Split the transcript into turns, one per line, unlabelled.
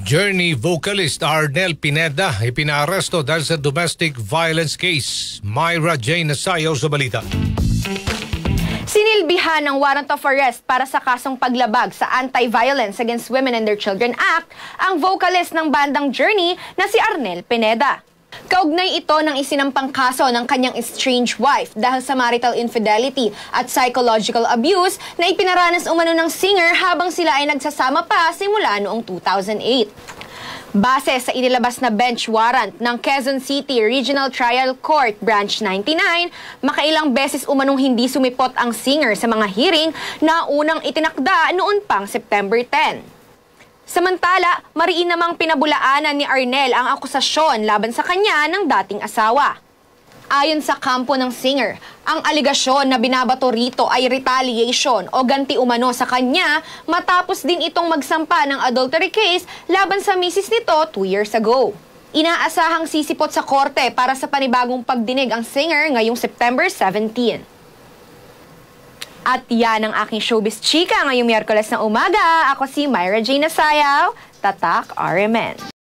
Journey vocalist Arnel Pineda ipinaaresto dahil sa domestic violence case. Myra Jane Nasayaw sa balita.
Sinilbihan ng warrant of arrest para sa kasong paglabag sa Anti-Violence Against Women and Their Children Act ang vocalist ng bandang Journey na si Arnel Pineda. Kaugnay ito ng isinampang kaso ng kanyang estranged wife dahil sa marital infidelity at psychological abuse na ipinaranas umano ng singer habang sila ay nagsasama pa simula noong 2008. Base sa inilabas na bench warrant ng Quezon City Regional Trial Court Branch 99, makailang beses umanong hindi sumipot ang singer sa mga hearing na unang itinakda noon pang September 10. Samantala, mariin namang pinabulaanan ni Arnel ang akusasyon laban sa kanya ng dating asawa. Ayon sa kampo ng singer, ang aligasyon na binabato rito ay retaliation o ganti umano sa kanya matapos din itong magsampa ng adultery case laban sa misis nito 2 years ago. Inaasahang sisipot sa korte para sa panibagong pagdinig ang singer ngayong September 17. At yan ang aking showbiz chika ngayong Miyerkules ng umaga. Ako si Myra Jane Nasayaw, Tatak RMN.